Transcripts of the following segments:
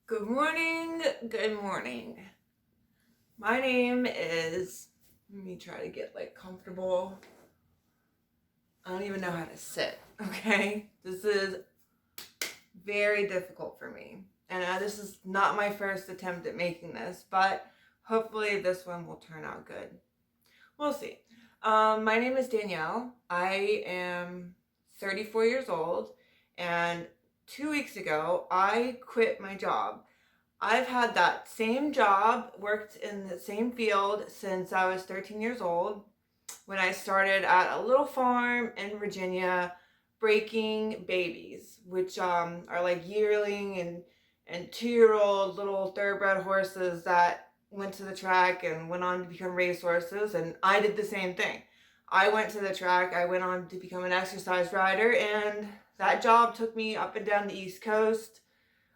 Good morning, good morning. My name is, let me try to get comfortable. I don't even know how to sit, okay? This is very difficult for me. And this is not my first attempt at making this, but hopefully this one will turn out good. We'll see. My name is Danielle. I am 34 years old, and 2 weeks ago, I quit my job. I've had that same job, worked in the same field since I was 13 years old, when I started at a little farm in Virginia breaking babies, which are like yearling and 2-year-old little thoroughbred horses that went to the track and went on to become racehorses. And I did the same thing. I went to the track, I went on to become an exercise rider, and that job took me up and down the East Coast,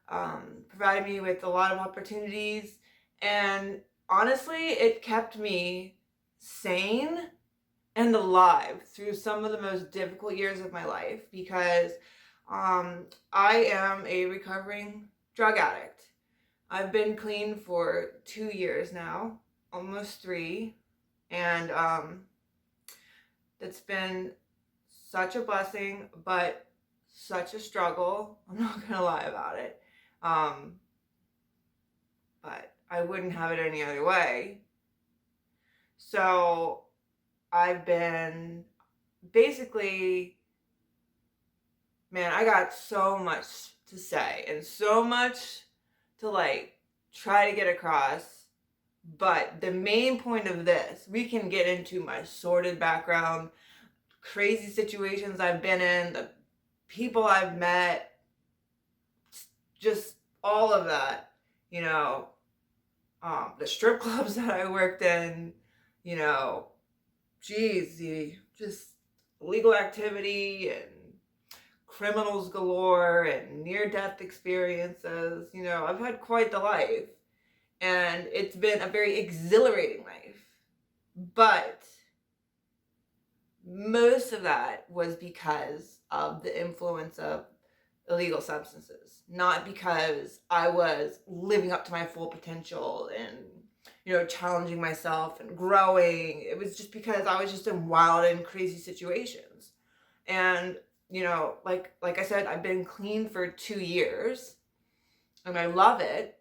provided me with a lot of opportunities, and honestly, it kept me sane and alive through some of the most difficult years of my life because I am a recovering drug addict. I've been clean for 2 years now, almost 3, and it's been such a blessing, but such a struggle. I'm not gonna lie about it. But I wouldn't have it any other way. So I've been basically, man, I got so much to say and so much to try to get across. But the main point of this, we can get into my sordid background, crazy situations I've been in, the people I've met, just all of that, the strip clubs that I worked in, the just illegal activity and criminals galore and near-death experiences. I've had quite the life, and it's been a very exhilarating life. But most of that was because of the influence of illegal substances, not because I was living up to my full potential and challenging myself and growing. It was just because I was just in wild and crazy situations. And like I said, I've been clean for 2 years and I love it.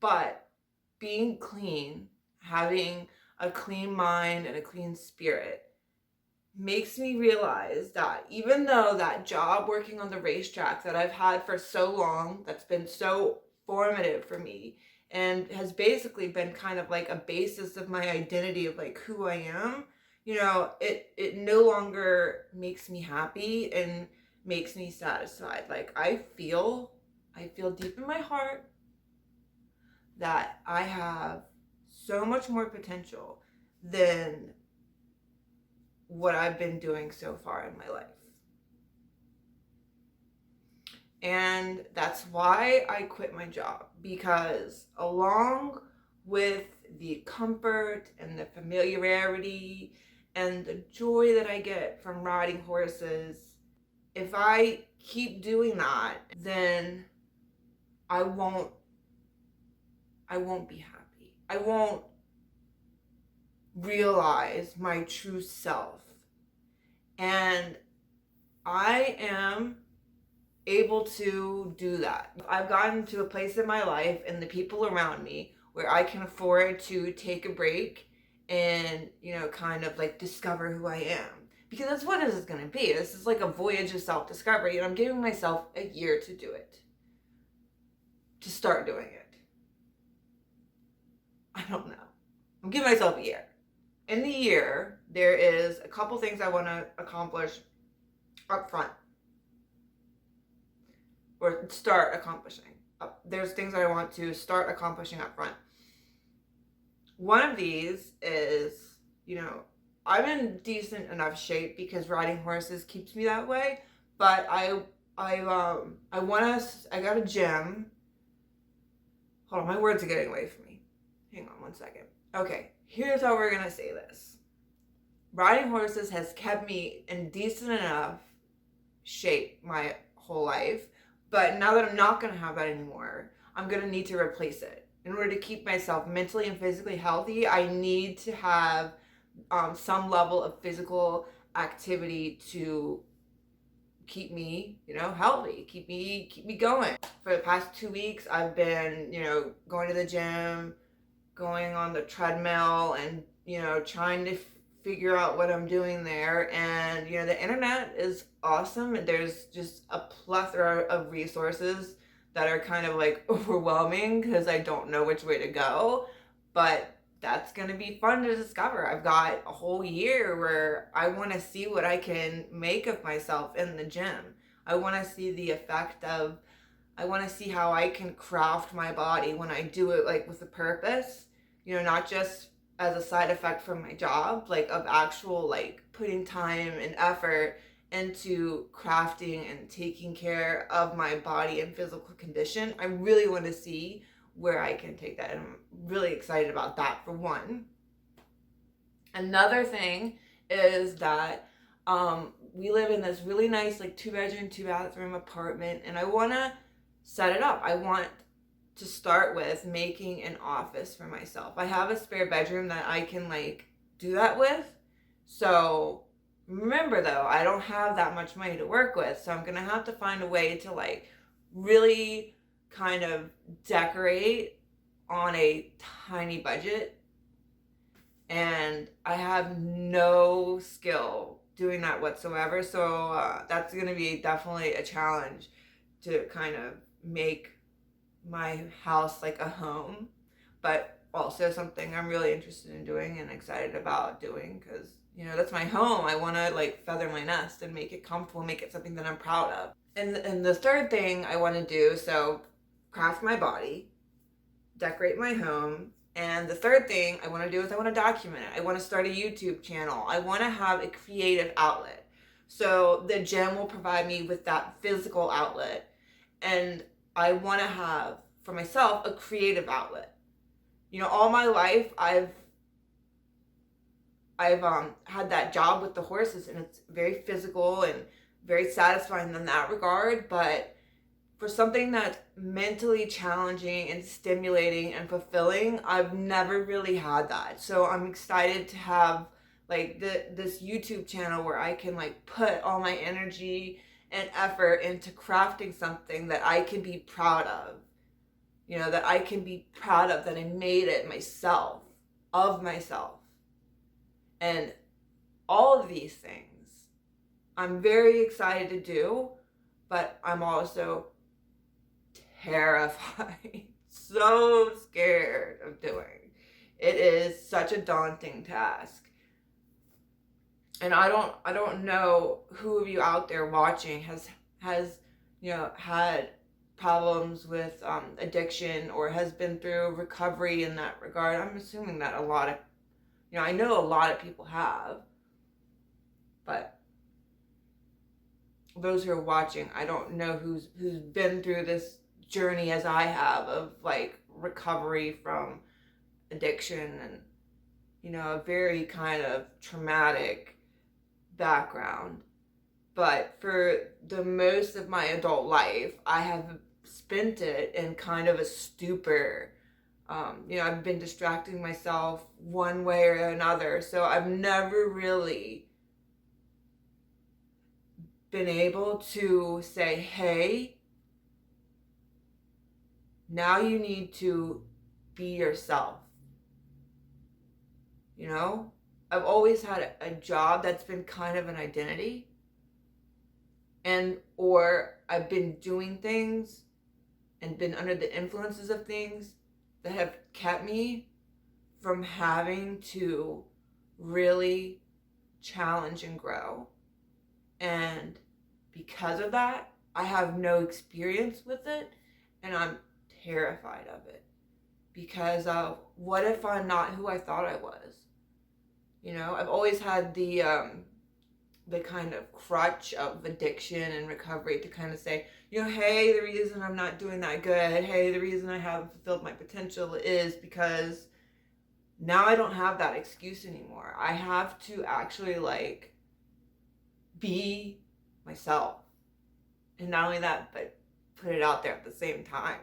But being clean, having a clean mind and a clean spirit, makes me realize that even though that job working on the racetrack that I've had for so long, that's been so formative for me and has basically been kind of like a basis of my identity of who I am, it no longer makes me happy and makes me satisfied. I feel deep in my heart that I have so much more potential than what I've been doing so far in my life. And that's why I quit my job, because along with the comfort and the familiarity and the joy that I get from riding horses, if I keep doing that, then I won't be happy. I won't realize my true self. And I am able to do that. I've gotten to a place in my life and the people around me where I can afford to take a break and, kind of discover who I am. Because that's what this is going to be. This is like a voyage of self-discovery, and I'm giving myself a year to do it. To start doing it. I don't know. I'm giving myself a year. In the year, there is a couple things I want to accomplish up front. Or start accomplishing. There's things I want to start accomplishing up front. One of these is, I'm in decent enough shape because riding horses keeps me that way. But I got a gym. Hold on, my words are getting away from me. Hang on one second. Okay, here's how we're gonna say this. Riding horses has kept me in decent enough shape my whole life, But now that I'm not going to have that anymore, I'm going to need to replace it. In order to keep myself mentally and physically healthy, I need to have some level of physical activity to keep me, healthy, keep me going. For the past 2 weeks, I've been, going to the gym, going on the treadmill, and, trying to figure out what I'm doing there. And, the internet is awesome. There's just a plethora of resources that are kind of like overwhelming because I don't know which way to go. But that's going to be fun to discover. I've got a whole year where I want to see what I can make of myself in the gym. I want to see the effect of, I want to see how I can craft my body when I do it like with a purpose, not just as a side effect from my job, like of actual like putting time and effort into crafting and taking care of my body and physical condition. I really want to see where I can take that. And I'm really excited about that, for one. Another thing is that we live in this really nice like 2-bedroom, 2-bathroom apartment, and I want to set it up. I want to start with making an office for myself. I have a spare bedroom that I can like do that with. So remember though, I don't have that much money to work with, so I'm gonna have to find a way to like really kind of decorate on a tiny budget. And I have no skill doing that whatsoever, so that's gonna be definitely a challenge to kind of make my house like a home, but also something I'm really interested in doing and excited about doing, because that's my home. I want to like feather my nest and make it comfortable, make it something that I'm proud of. And the third thing I want to do, so craft my body, decorate my home, and the third thing I want to do is I want to document it. I want to start a YouTube channel. I want to have a creative outlet. So the gym will provide me with that physical outlet, and I want to have for myself a creative outlet. All my life I've had that job with the horses, and it's very physical and very satisfying in that regard. But for something that's mentally challenging and stimulating and fulfilling, I've never really had that. So I'm excited to have like this YouTube channel where I can like put all my energy and effort into crafting something that I can be proud of. That I can be proud of, that I made it myself, of myself. And all of these things I'm very excited to do, but I'm also terrified, so scared of doing. It is such a daunting task. And I don't know who of you out there watching has had problems with addiction or has been through recovery in that regard. I'm assuming that a lot of, I know a lot of people have, but those who are watching, I don't know who's been through this journey as I have of like recovery from addiction and, a very kind of traumatic background. But for the most of my adult life, I have spent it in kind of a stupor. I've been distracting myself one way or another. So I've never really been able to say, hey, now you need to be yourself. I've always had a job that's been kind of an identity. Or I've been doing things and been under the influences of things that have kept me from having to really challenge and grow. And because of that, I have no experience with it, and I'm terrified of it. Because of, what if I'm not who I thought I was? I've always had the kind of crutch of addiction and recovery to kind of say, hey, the reason I'm not doing that good, hey, the reason I haven't fulfilled my potential is because now I don't have that excuse anymore. I have to actually be myself. And not only that, but put it out there at the same time.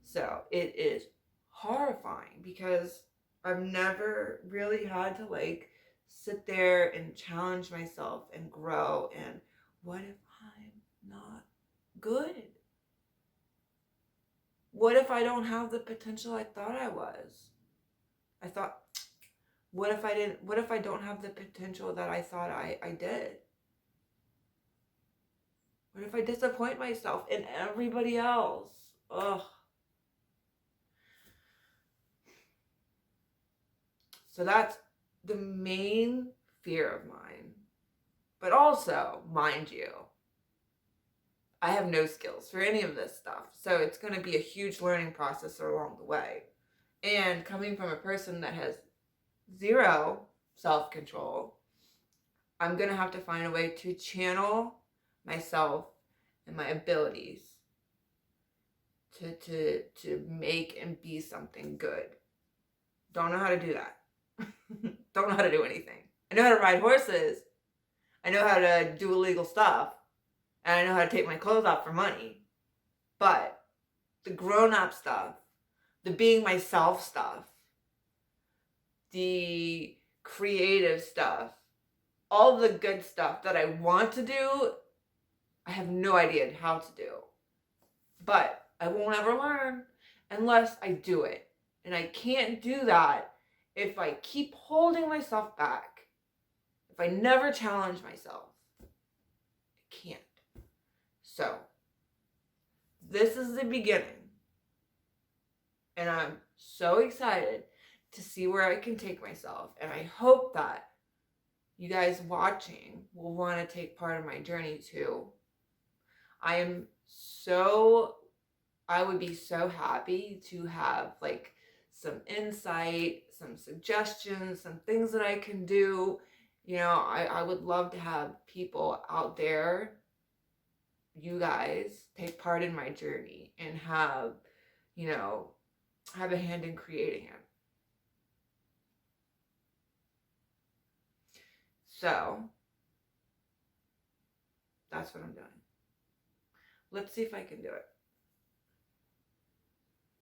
So it is horrifying because I've never really had to like sit there and challenge myself and grow. And what if I'm not good? What if I don't have the potential I thought I was? I thought, what if I don't have the potential that I thought I did? What if I disappoint myself and everybody else? Ugh. So that's the main fear of mine. But also, mind you, I have no skills for any of this stuff. So it's going to be a huge learning process along the way. And coming from a person that has zero self-control, I'm going to have to find a way to channel myself and my abilities to make and be something good. Don't know how to do that. Don't know how to do anything. I know how to ride horses. I know how to do illegal stuff. And I know how to take my clothes off for money. But the grown-up stuff, the being myself stuff, the creative stuff, all the good stuff that I want to do, I have no idea how to do. But I won't ever learn unless I do it. And I can't do that if I keep holding myself back. If I never challenge myself. I can't. So, this is the beginning. And I'm so excited to see where I can take myself. And I hope that you guys watching will want to take part of my journey too. I would be so happy to have like some insight, some suggestions, some things that I can do. You know, I would love to have people out there, you guys, take part in my journey and have, have a hand in creating it. So, that's what I'm doing. Let's see if I can do it.